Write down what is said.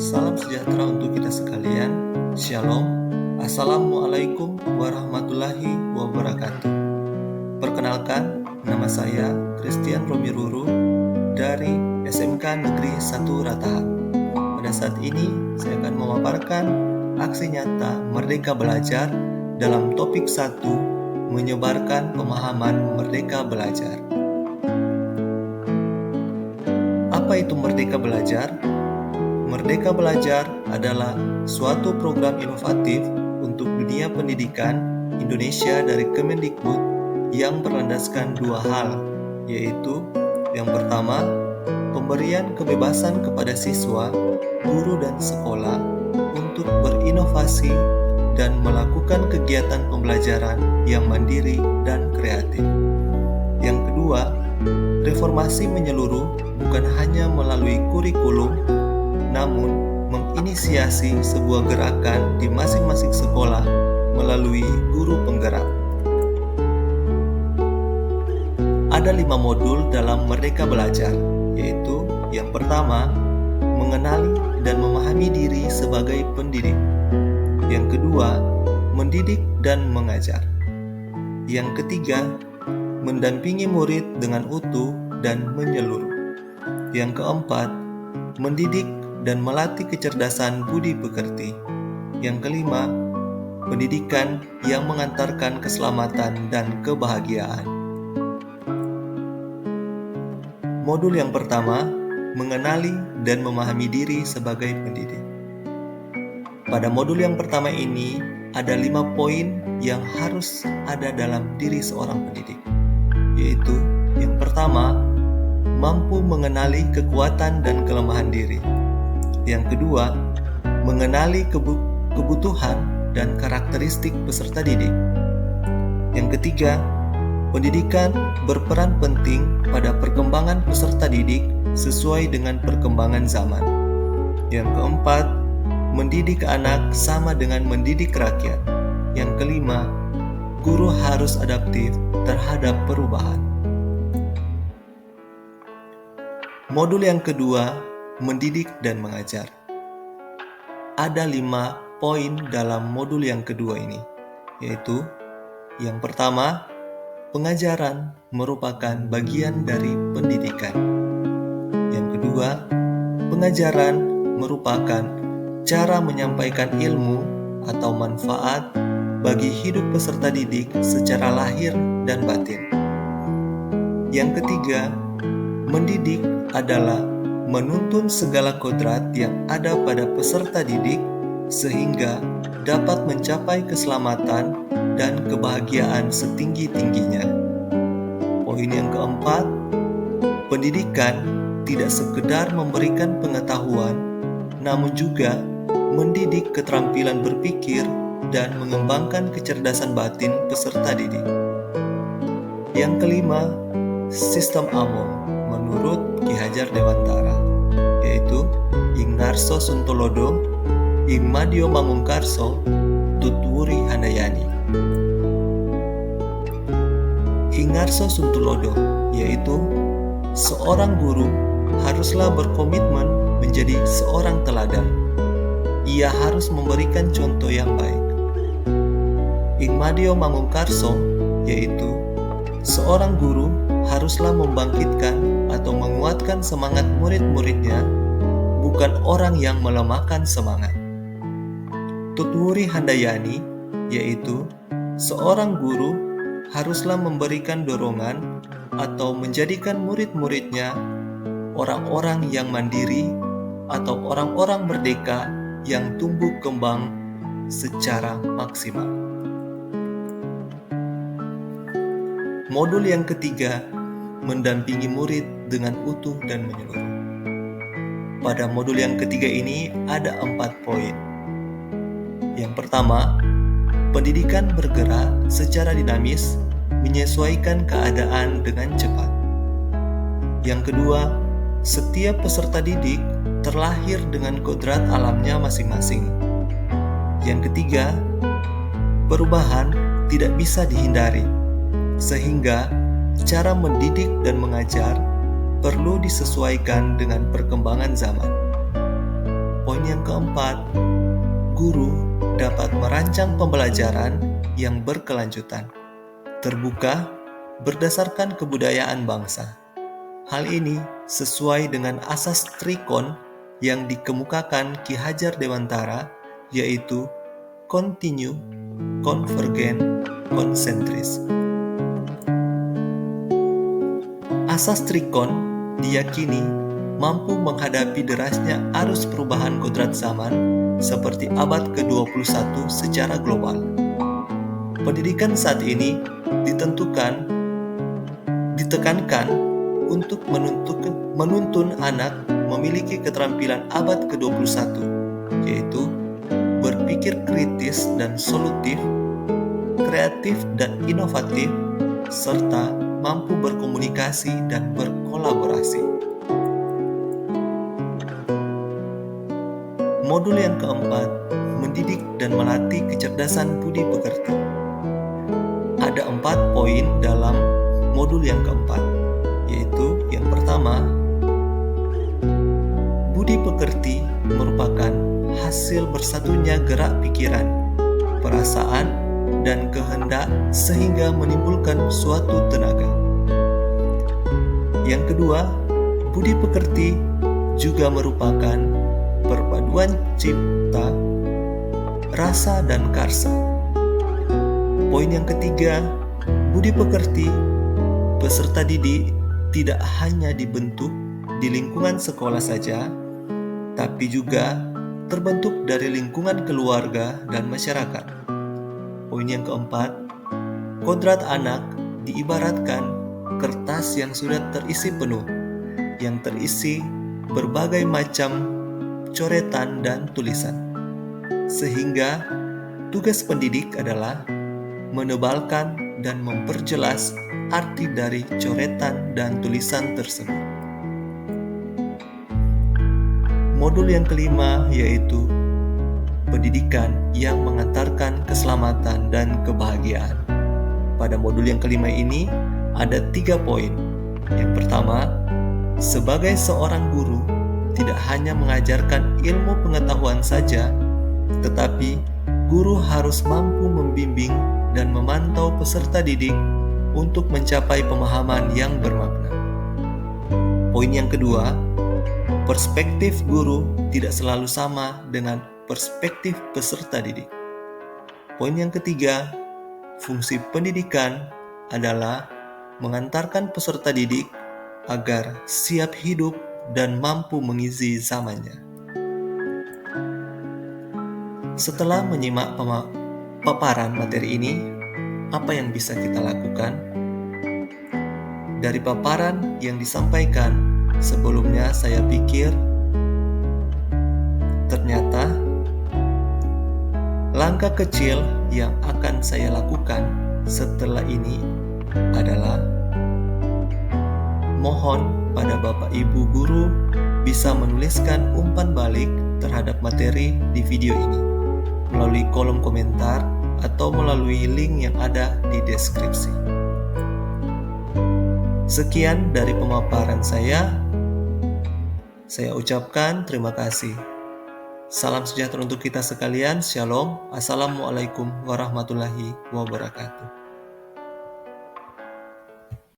Salam sejahtera untuk kita sekalian. Shalom. Assalamualaikum warahmatullahi wabarakatuh. Perkenalkan, nama saya Christian Romi Ruru dari SMK Negeri 1 Ratahan. Pada saat ini, saya akan memaparkan aksi nyata Merdeka Belajar dalam topik 1, menyebarkan pemahaman Merdeka Belajar. Apa itu Merdeka Belajar? Merdeka Belajar adalah suatu program inovatif untuk dunia pendidikan Indonesia dari Kemendikbud yang berlandaskan dua hal, yaitu yang pertama, pemberian kebebasan kepada siswa, guru dan sekolah untuk berinovasi dan melakukan kegiatan pembelajaran yang mandiri dan kreatif. Yang kedua, reformasi menyeluruh bukan hanya melalui kurikulum, namun menginisiasi sebuah gerakan di masing-masing sekolah melalui guru penggerak. Ada 5 modul dalam Merdeka Belajar, yaitu yang pertama, mengenali dan memahami diri sebagai pendidik. Yang kedua, mendidik dan mengajar. Yang ketiga, mendampingi murid dengan utuh dan menyeluruh. Yang keempat, mendidik dan melatih kecerdasan budi pekerti. Yang kelima, pendidikan yang mengantarkan keselamatan dan kebahagiaan. Modul yang pertama, mengenali dan memahami diri sebagai pendidik. Pada modul yang pertama ini, ada 5 poin yang harus ada dalam diri seorang pendidik, yaitu yang pertama, mampu mengenali kekuatan dan kelemahan diri. Yang kedua, mengenali kebutuhan dan karakteristik peserta didik. Yang ketiga, pendidikan berperan penting pada perkembangan peserta didik sesuai dengan perkembangan zaman. Yang keempat, mendidik anak sama dengan mendidik rakyat. Yang kelima, guru harus adaptif terhadap perubahan. Modul yang kedua, mendidik dan mengajar. Ada 5 poin dalam modul yang kedua ini, yaitu yang pertama, pengajaran merupakan bagian dari pendidikan. Yang kedua, pengajaran merupakan cara menyampaikan ilmu atau manfaat bagi hidup peserta didik secara lahir dan batin. Yang ketiga, mendidik adalah menuntun segala kodrat yang ada pada peserta didik sehingga dapat mencapai keselamatan dan kebahagiaan setinggi-tingginya. Poin yang keempat, pendidikan tidak sekedar memberikan pengetahuan, namun juga mendidik keterampilan berpikir dan mengembangkan kecerdasan batin peserta didik. Yang kelima, sistem AMON menurut Ki Hajar Dewantara, yaitu Ing Narso Suntolodo, Ing Madio Mangunkarso, Tutwuri Handayani. Ing Narso Suntolodo, yaitu seorang guru haruslah berkomitmen menjadi seorang teladan. Ia harus memberikan contoh yang baik. Ing Madio Mangunkarso, yaitu seorang guru haruslah membangkitkan atau menguatkan semangat murid-muridnya, bukan orang yang melemahkan semangat. Tutwuri Handayani, yaitu seorang guru haruslah memberikan dorongan atau menjadikan murid-muridnya orang-orang yang mandiri atau orang-orang merdeka yang tumbuh kembang secara maksimal. Modul yang ketiga, mendampingi murid dengan utuh dan menyeluruh. Pada modul yang ketiga ini ada 4 poin. Yang pertama, pendidikan bergerak secara dinamis, menyesuaikan keadaan dengan cepat. Yang kedua, setiap peserta didik terlahir dengan kodrat alamnya masing-masing. Yang ketiga, perubahan tidak bisa dihindari, sehingga cara mendidik dan mengajar perlu disesuaikan dengan perkembangan zaman. Poin poin yang keempat, guru dapat merancang pembelajaran yang berkelanjutan, terbuka berdasarkan kebudayaan bangsa. Hal ini sesuai dengan asas Trikon yang dikemukakan Ki Hajar Dewantara, yaitu kontinu, konvergen, konsentris. Asas Trikon diyakini mampu menghadapi derasnya arus perubahan kodrat zaman seperti abad ke-21 secara global. Pendidikan saat ini ditekankan untuk menuntun anak memiliki keterampilan abad ke-21, yaitu berpikir kritis dan solutif, kreatif dan inovatif, serta mampu berkomunikasi dan berkolaborasi. Modul yang keempat, mendidik dan melatih kecerdasan budi pekerti. Ada 4 poin dalam modul yang keempat, yaitu yang pertama, budi pekerti merupakan hasil bersatunya gerak pikiran, perasaan, dan kehendak sehingga menimbulkan suatu tenaga. Yang kedua, budi pekerti juga merupakan perpaduan cipta, rasa, dan karsa. Poin yang ketiga, budi pekerti peserta didik tidak hanya dibentuk di lingkungan sekolah saja, tapi juga terbentuk dari lingkungan keluarga dan masyarakat. Poin yang keempat, kodrat anak diibaratkan kertas yang sudah terisi penuh, yang terisi berbagai macam coretan dan tulisan. Sehingga tugas pendidik adalah menebalkan dan memperjelas arti dari coretan dan tulisan tersebut. Modul yang kelima yaitu pendidikan yang mengantarkan keselamatan dan kebahagiaan. Pada modul yang kelima ini ada 3 poin. Yang pertama, sebagai seorang guru tidak hanya mengajarkan ilmu pengetahuan saja, tetapi guru harus mampu membimbing dan memantau peserta didik untuk mencapai pemahaman yang bermakna. Poin yang kedua, perspektif guru tidak selalu sama dengan perspektif peserta didik. Poin yang ketiga, fungsi pendidikan adalah mengantarkan peserta didik agar siap hidup dan mampu mengisi zamannya. Setelah menyimak paparan materi ini, apa yang bisa kita lakukan? Dari paparan yang disampaikan sebelumnya, saya pikir ternyata langkah kecil yang akan saya lakukan setelah ini adalah mohon pada Bapak Ibu guru bisa menuliskan umpan balik terhadap materi di video ini melalui kolom komentar atau melalui link yang ada di deskripsi. Sekian dari pemaparan saya ucapkan terima kasih. Salam sejahtera untuk kita sekalian. Shalom. Assalamualaikum warahmatullahi wabarakatuh.